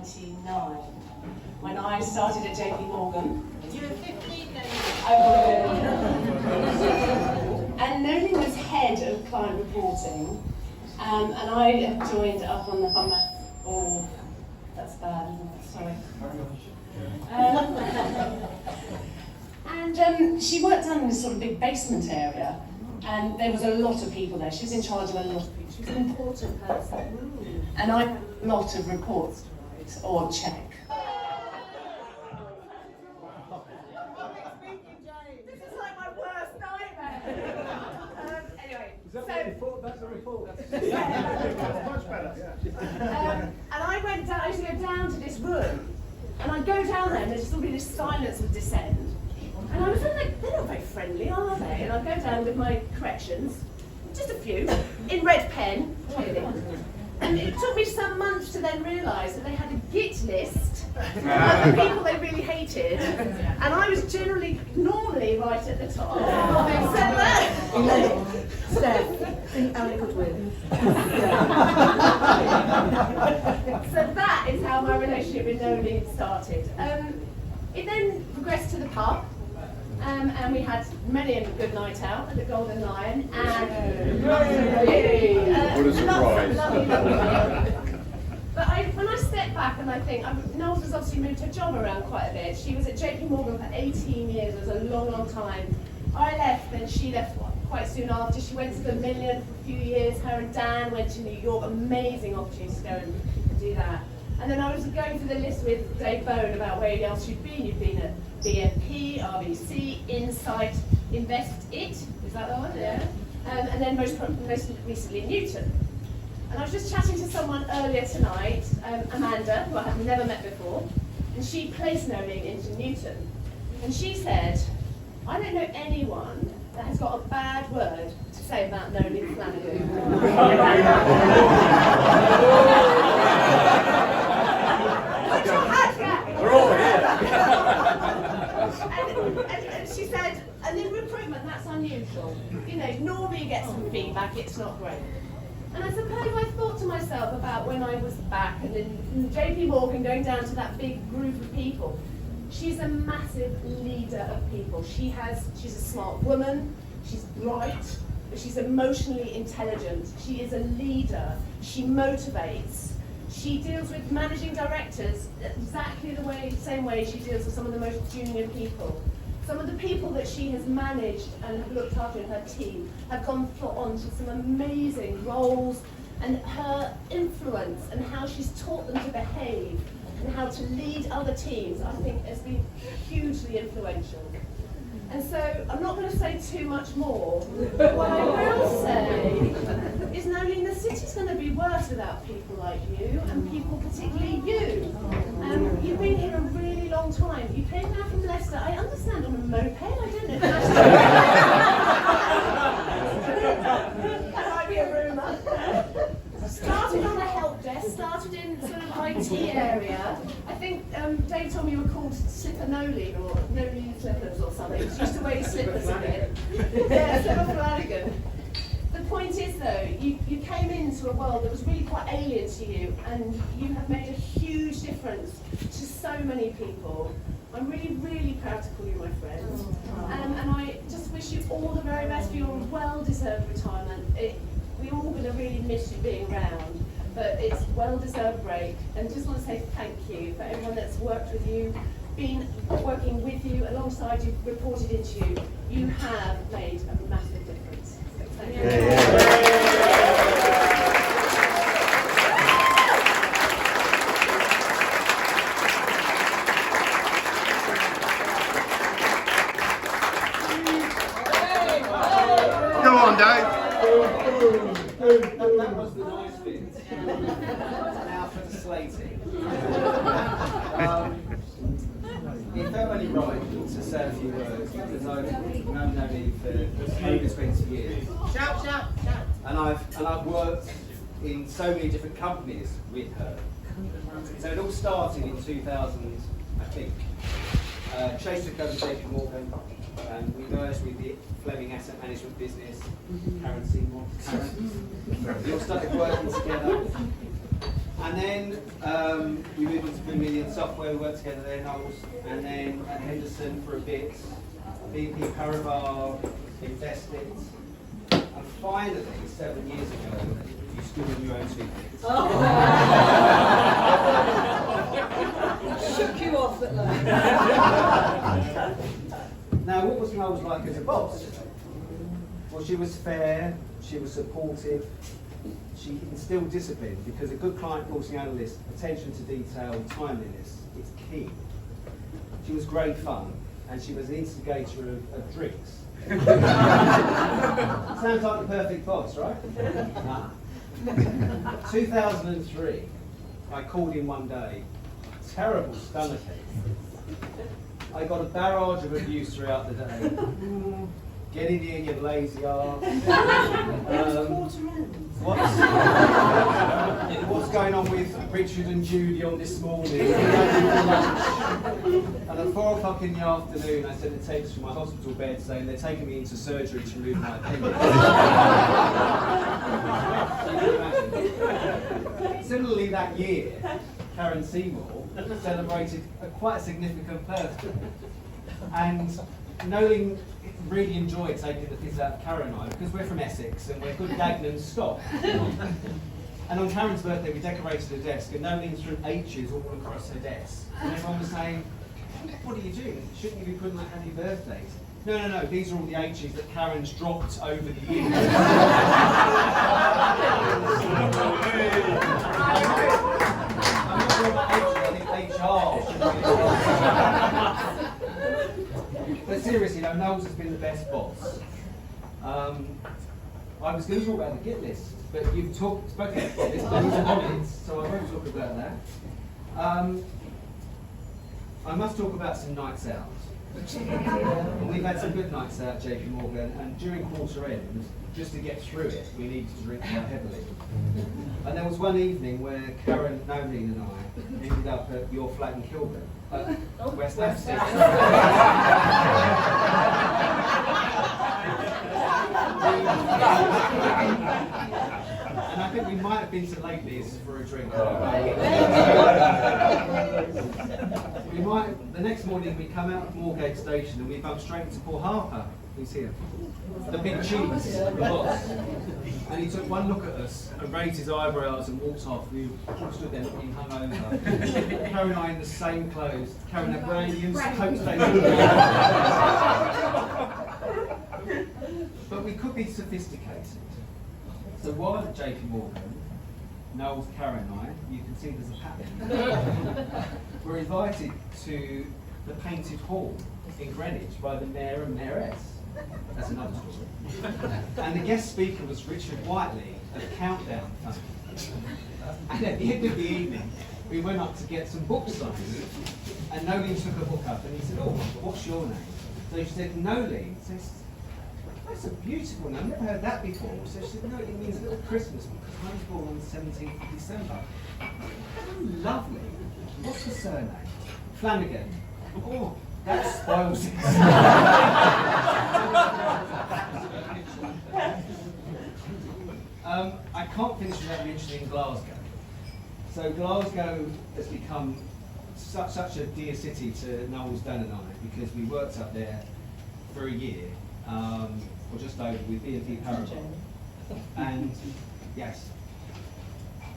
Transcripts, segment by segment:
1999 when I started at JP Morgan. You were 15 then? I was. And Noeli was head of client reporting, and I have joined up on the format. Oh, that's bad, isn't it? Sorry. And she worked down in this sort of big basement area, and there was a lot of people there. She was in charge of a lot of people. She was an important person. And I had a lot of reports to write or check. This is like my worst nightmare. Anyway, That's a report. That's Much better, and I went down. I used to go down to this room, and I'd go down there, and there'd still be this silence would descend. And I was like, they're not very friendly, are they? And I'd go down with my corrections, just a few, in red pen, clearly. And it took me some months to then realise that they had a git list of the people they really hated, and I was normally right at the top. Steph, think Alec would win. So that is how my relationship with Noeli started. It then progressed to the pub, and we had many a good night out at the Golden Lion, and What a surprise. But when I step back and I think, Noels has obviously moved her job around quite a bit. She was at JP Morgan for 18 years, it was a long, long time. I left, then she left quite soon after. She went to the Million for a few years. Her and Dan went to New York, amazing opportunity to go and do that. And then I was going through the list with Dave Bone about where else you'd been. You'd been at BNP, RBC, Insight, Invest It, is that the one? Yeah. And then most recently Newton. And I was just chatting to someone earlier tonight, Amanda, who I have never met before, and she placed Noeli into Newton. And she said, I don't know anyone that has got a bad word to say about Noeli Flanagan. We're all here. And she said, and in recruitment, that's unusual. You know, normally you get some feedback, it's not great. And I suppose I thought to myself about when I was back and in JP Morgan going down to that big group of people. She's a massive leader of people. She's a smart woman, she's bright, but she's emotionally intelligent. She is a leader, she motivates. She deals with managing directors exactly the same way she deals with some of the most junior people. Some of the people that she has managed and have looked after in her team have gone on to some amazing roles, and her influence and how she's taught them to behave and how to lead other teams, I think, has been hugely influential. And so I'm not going to say too much more, but what I will say is Noeli, the city's going to be worse without people like you, and people particularly you. You've been here a really long time. You came down from Leicester, I understand, on a moped, I don't know if that's that might be a rumour. Started on the help desk, started in sort of IT area. I think Dave told me you were called Slipper Noeli or Noeli Slippers or something. She used to wear your slippers a bit. Yeah, Slipper Flanagan. The point is though, you came into a world that was really quite alien to you, and you have made a huge difference to so many people. I'm really, really proud to call you my friend. And I just wish you all the very best for your well-deserved retirement. We're all going to really miss you being around, but it's a well-deserved break. And just want to say thank you for everyone that's worked with you, been working with you, alongside you, reported into you. You have made a massive difference. So thank you. Go on, Dave. That was the nice bit. Now for the slating. It felt only right to say a few words because I've known Noeli for over 20 years. Shout, shout, shout. And I've worked in so many different companies with her. So it all started in 2000, I think. Chase took over JP Morgan, and we merged with the Fleming Asset Management business, Karen Seymour. We all started working together. And then we moved on to Vermilion Software, we worked together there, Noels, and then at Henderson for a bit, BP Paribas, invested, and finally, 7 years ago, you stood on your own 2 feet. Shook you off at last. Now, what was Noels like as a boss? Well, she was fair, she was supportive, she instilled discipline, because a good client reporting analyst, attention to detail, timeliness, is key. She was great fun, and she was an instigator of drinks. Sounds like the perfect boss, right? Nah. 2003, I called in one day, terrible stomachache. I got a barrage of abuse throughout the day. Get in here, you lazy arse. What's going on with Richard and Judy on this morning? And at 4 o'clock in the afternoon, I sent a text from my hospital bed saying they're taking me into surgery to remove my appendix. Similarly, that year, Karen Seymour celebrated quite a significant birthday. And Noel really enjoyed taking the piss out of Karen and I, because we're from Essex and we're good Gagnon stock. And on Karen's birthday, we decorated her desk, and Noel threw H's all across her desk. And everyone was saying, "What are you doing? Shouldn't you be putting like happy birthdays?" No, these are all the H's that Karen's dropped over the years. I'm not sure about H's, I think HR should be. But seriously, Noels has been the best boss. I was going to talk about the Git list, but you've spoken about this, but he's on it, so I won't talk about that. I must talk about some nights out. We've had some good nights out, JP Morgan, and during quarter end, just to get through it, we needed to drink quite heavily. And there was one evening where Karen, Nolene and I ended up at your flat in Kilburn, West Hampstead. And I think we might have been to Lakeleys for a drink. The next morning we come out of Moorgate Station and we bump straight into Paul Harper, who's here. The big cheese, the boss. And he took one look at us and raised his eyebrows and walked off. We all stood there looking hungover. Karen and I in the same clothes. Karen had brand new coat stains. But we could be sophisticated. So while at JP Morgan, Noels, Karen and I, you can see there's a pattern. We're invited to the Painted Hall in Greenwich by the Mayor and Mayoress. That's another story. And the guest speaker was Richard Whiteley of Countdown Fund. And at the end of the evening, we went up to get some books signed. And Nolene took a book up and he said, "Oh, what's your name?" So she said, "Nolene." So "That's a beautiful name, I've never heard that before." So she said, "No, it means Little Christmas because I was born on the 17th of December. Oh, lovely. What's the surname?" "Flanagan." "Oh, that spoils it." I can't finish without mentioning Glasgow. So Glasgow has become such a dear city to Noels, Dan and I, because we worked up there for a year. Or just over with BNP Paribas. And yes.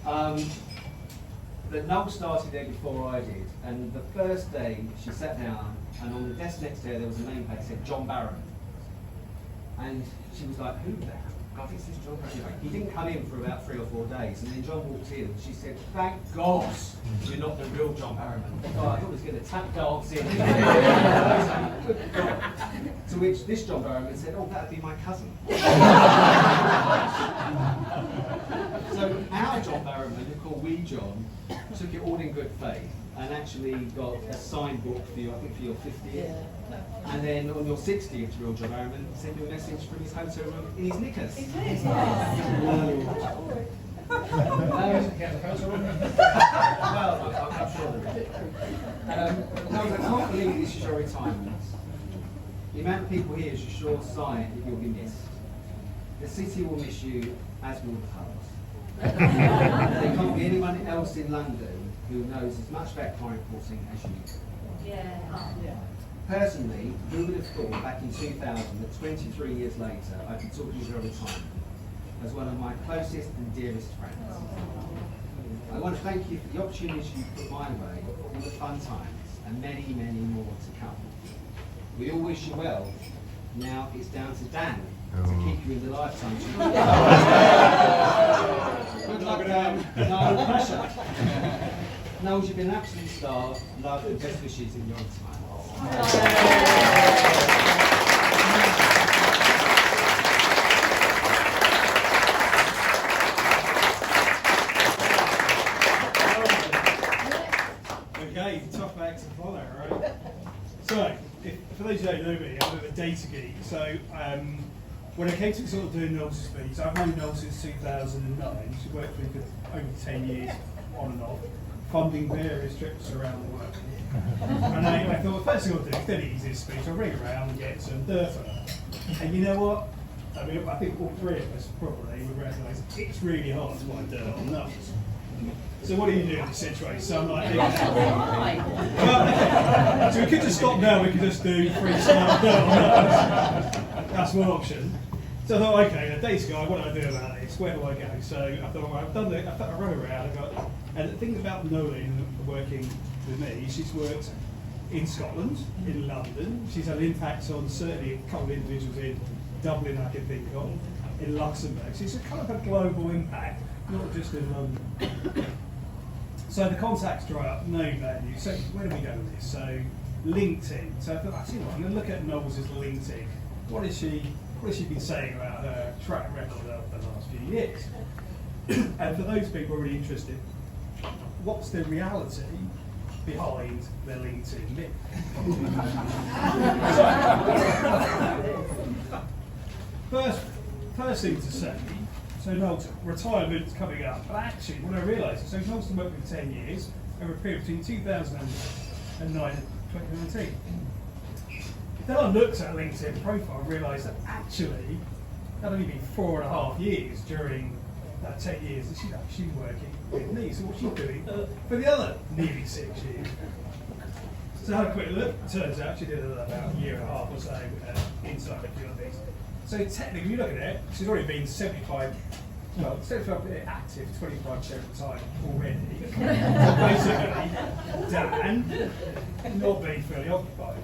But Noel started there before I did, and the first day she sat down, and on the desk next to her there was a name plate that said John Barron. And she was like, "Who the hell? God, this is John Barron." He didn't come in for about 3 or 4 days, and then John walked in, and she said, "Thank God you're not the real John Barron." Oh, I thought he was going to tap dance in. Good God. To which this John Barrowman said, "Oh, that'd be my cousin." So our John Barrowman, who called Wee John, took it all in good faith and actually got a signed book for you, I think for your 50th. And then on your 60th, real John Barrowman sent you a message from his hotel room in his knickers. It is, Well, I'm sure there is. I can't believe this is your retirement. The amount of people here is a sure sign that you'll be missed. The city will miss you, as will the pubs. There can't be anyone else in London who knows as much about crime reporting as you do. Personally, who would have thought back in 2000 that 23 years later I'd be talking to her all the time as one of my closest and dearest friends. I want to thank you for the opportunity you put my way, all the fun times, and many, many more to come. We all wish you well. Now it's down to Dan to keep you in the lifetime. Good luck, Dan. No pressure. Noels, you've been an absolute star. Love and best wishes in your time. Okay, tough act to follow, right? So, for those who don't know me, I'm a bit of a data geek. So, when I came to sort of doing Noels' fees, I've known Noels since 2009. She worked with me for over 10 years, on and off, funding various trips around the world. And I thought, the first thing I'll do is the easiest speech. I'll ring around and get some dirt on her. And you know what? I mean, I think all three of us probably would recognise it's really hard to find dirt on Noels. So what do you do in this situation? So I'm like, well, so we could just stop now, we could just do freestyle dirt on Noels. That's one option. So I thought, okay, the data guy, what do I do about this? Where do I go? So I thought, well, I've done it, I run around, and the thing about Noel working with me, she's worked in Scotland, in London, she's had an impact on certainly a couple of individuals in Dublin I can think of, in Luxembourg. So it's a kind of a global impact, not just in London. So the contacts dry up, no value. So where do we go with this? So LinkedIn. So I thought, actually, I'm going to look at Noels' LinkedIn. What has she been saying about her track record over the last few years? And for those people really interested, what's the reality behind their LinkedIn myth? First thing to say, so Noel's retirement's coming up, but actually what I realised, so Noel's been working for 10 years, over a period between 2009 and 2019. Then I looked at her LinkedIn profile and realised that actually that only been 4.5 years during that 10 years that she's actually working with me. So what's she doing for the other nearly 6 years? So I had a quick look. Turns out she did about a year and a half or so inside a few of these. So technically, when you look at it, she's already been 75 active 25% of the time already. So basically, Dan, not being fully occupied.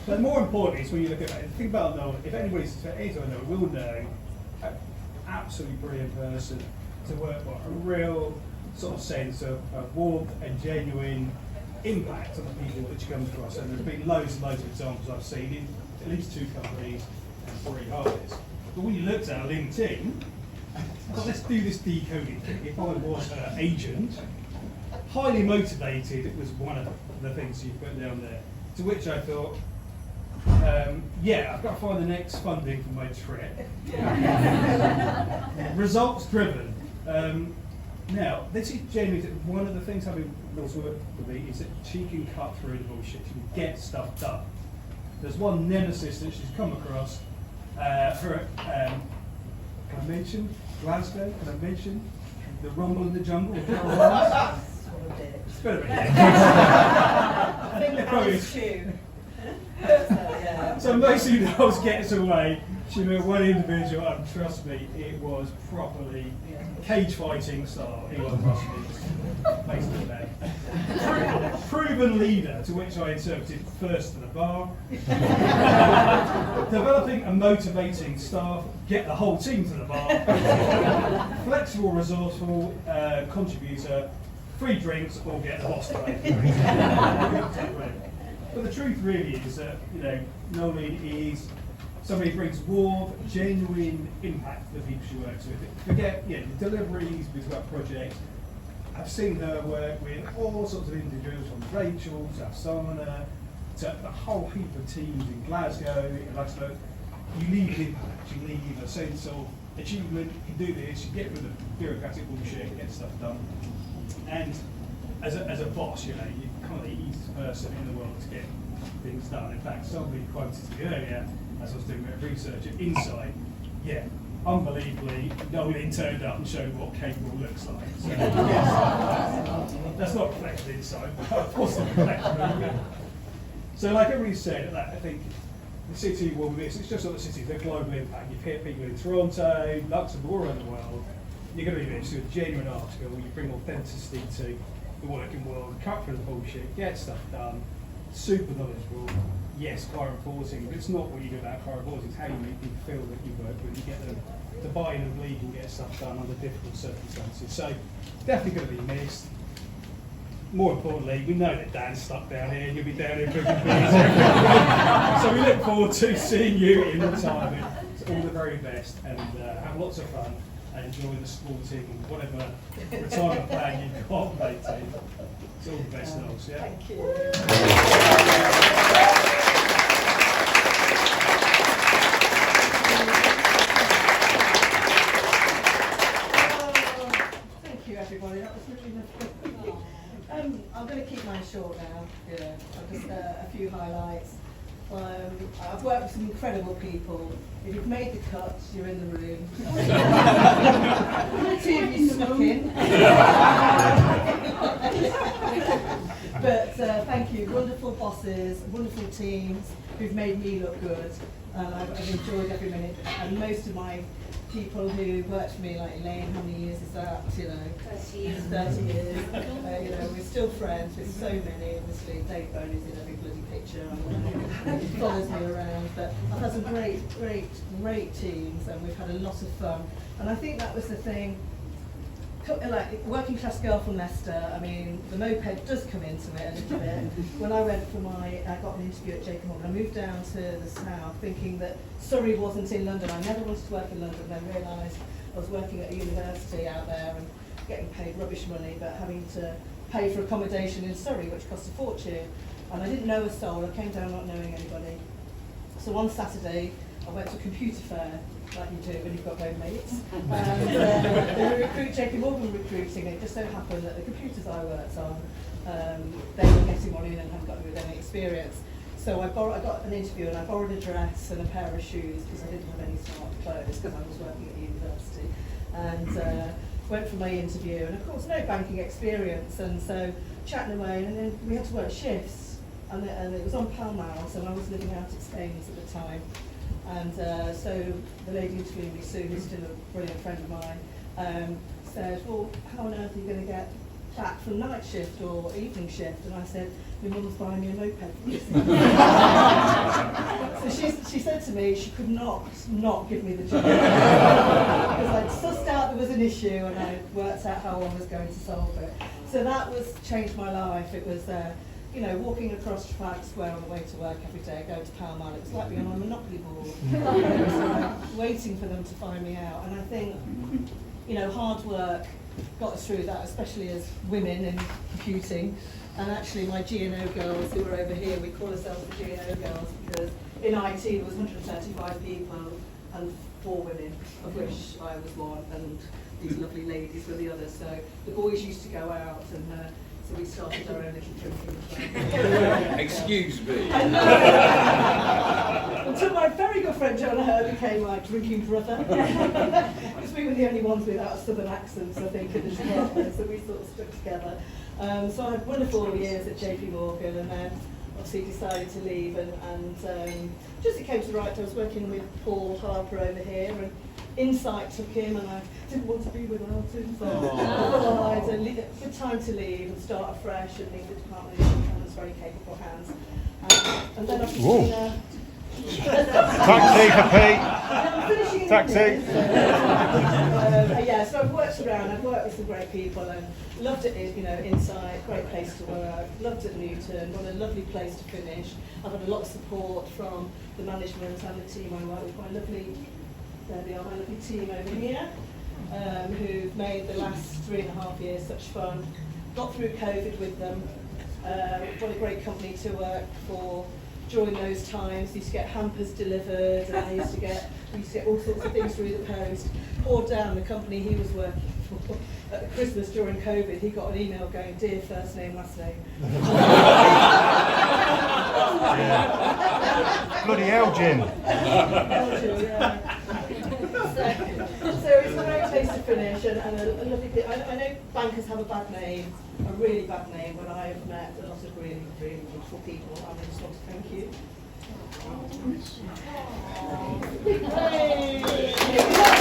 But more importantly is when you look at it, think about Noel. If anybody's anyone know, will know, an absolutely brilliant person to work with, a real sort of sense of warmth and genuine impact on the people that she comes across. And there's been loads and loads of examples I've seen in at least 2 companies and 3 hires. But when you looked at her LinkedIn, well, let's do this decoding thing. If I was her agent, highly motivated, it was one of the things you put down there. To which I thought, yeah, I've got to find the next funding for my trip. Results driven. Now, this is genuinely one of the things having Noels work with me is that she can cut through the bullshit. She can get stuff done. There's one nemesis that she's come across. Can I mention Glasgow? Can I mention the rumble in the jungle? It's better. I think they're probably. So mostly Noels gets away. She met one individual, and trust me, it was properly cage fighting style. He was face to the neck. Proven leader, to which I interpreted first to the bar. Developing and motivating staff, get the whole team to the bar. Flexible, resourceful contributor, free drinks, or get the boss away. But the truth really is that, Noel is somebody who brings warmth, genuine impact to the people she works with. Forget, the deliveries, we've got projects. I've seen her work with all sorts of individuals, from Rachel to Asana to the whole heap of teams in Glasgow, in Luxembourg. You leave an impact, you leave a sense of achievement, you do this, you get rid of bureaucratic bullshit, get stuff done. And as a boss, you're kind of the easiest person in the world to get things done. In fact, somebody quoted me earlier, as I was doing a bit of research at Insight, unbelievably, Noel turned up and showed what capable looks like. So, yes, that's not reflected inside, but of course not reflected. So like everybody said, I think the city will be this, it's just not the city, it's a global impact. You've hit people in Toronto, Luxembourg, all around the world. You're going to be this with a genuine article, you bring authenticity to the working world, cut through the bullshit, get stuff done, super knowledgeable. Yes, crime reporting, but it's not what you do about crime reporting, it's how you make people feel that you work with, you get them to buy in and believe and get stuff done under difficult circumstances. So, definitely going to be missed. More importantly, we know that Dan's stuck down here and you'll be down here drinking beers every week. So we look forward to seeing you in retirement. So all the very best and have lots of fun and enjoy the sporting and whatever retirement plan you've got, mate. It's all the best, Noels, yeah? Thank you. Thank you, everybody. That was really lovely. I'm going to keep mine short now. Yeah, just a few highlights. I've worked with some incredible people. If you've made the cut, you're in the room. Two of you snuck in. But thank you, wonderful bosses, wonderful teams who've made me look good. I've enjoyed every minute. And most of my people who worked for me, like Elaine, how many years is that? 30 years. 30 years. We're still friends with so many. Obviously, Dave Bone is in every bloody picture. He follows me around. But I've had some great teams, and we've had a lot of fun. And I think that was the thing. Like working class girl from Leicester, I mean, the moped does come into it a little bit. When I went for I got an interview at JP Morgan, I moved down to the south thinking that Surrey wasn't in London. I never wanted to work in London, and then realised I was working at a university out there and getting paid rubbish money, but having to pay for accommodation in Surrey, which cost a fortune. And I didn't know a soul, I came down not knowing anybody. So one Saturday, I went to a computer fair, like you do when you've got no mates. And JP Morgan recruiting, and it just so happened that the computers I worked on, they were getting one in and hadn't got with any experience. So I got an interview and I borrowed a dress and a pair of shoes because I didn't have any smart clothes because I was working at the university. And went for my interview, and of course no banking experience, and so chatting away, and then we had to work shifts, and it was on Pall Mall, so I was living out at Staines at the time. And so the lady interviewing me, Sue, who's still a brilliant friend of mine, said, well, how on earth are you going to get back from night shift or evening shift? And I said, my mum's buying me a moped. So she said to me she could not give me the job. Because I'd sussed out there was an issue and I worked out how I was going to solve it. So that changed my life. It was walking across Trafalgar Square on the way to work every day, going to Pall Mall, it was like being on a Monopoly board. Waiting for them to find me out. And I think, hard work got us through that, especially as women in computing. And actually my G&O girls who were over here, we call ourselves the G&O girls because in IT there was 135 people and 4 women, of which I was one, and these lovely ladies were the others. So the boys used to go out, and so we started our own little drinking club. Excuse me. Until my very good friend Jonah became my drinking brother. Because we were the only ones without southern accents, I think, in the department, so we sort of stuck together. So I had wonderful years at JP Morgan, and then obviously decided to leave, and just it came to the right. I was working with Paul Harper over here, and Insight took him, and I didn't want to be without him, so I had a good time to leave and start afresh and leave the department in hands, very capable hands. And then obviously Taxi for Pete. Taxi. So I've worked around, I've worked with some great people and loved it, Insight, great place to work, loved it Newton, what a lovely place to finish. I've had a lot of support from the management and the team I work with, my lovely team over here, who've made the last 3.5 years such fun. Got through COVID with them. What a great company to work for during those times. Used to get hampers delivered, and we used to get all sorts of things through the post. Poor Dan, the company he was working for, at Christmas during COVID, he got an email going, dear first name, last name. Bloody Elgin. Elgin, yeah. So it's a great place to finish and a lovely bit. I know bankers have a bad name, a really bad name, but I have met a lot of really, really wonderful people and I just want to thank you. Hooray!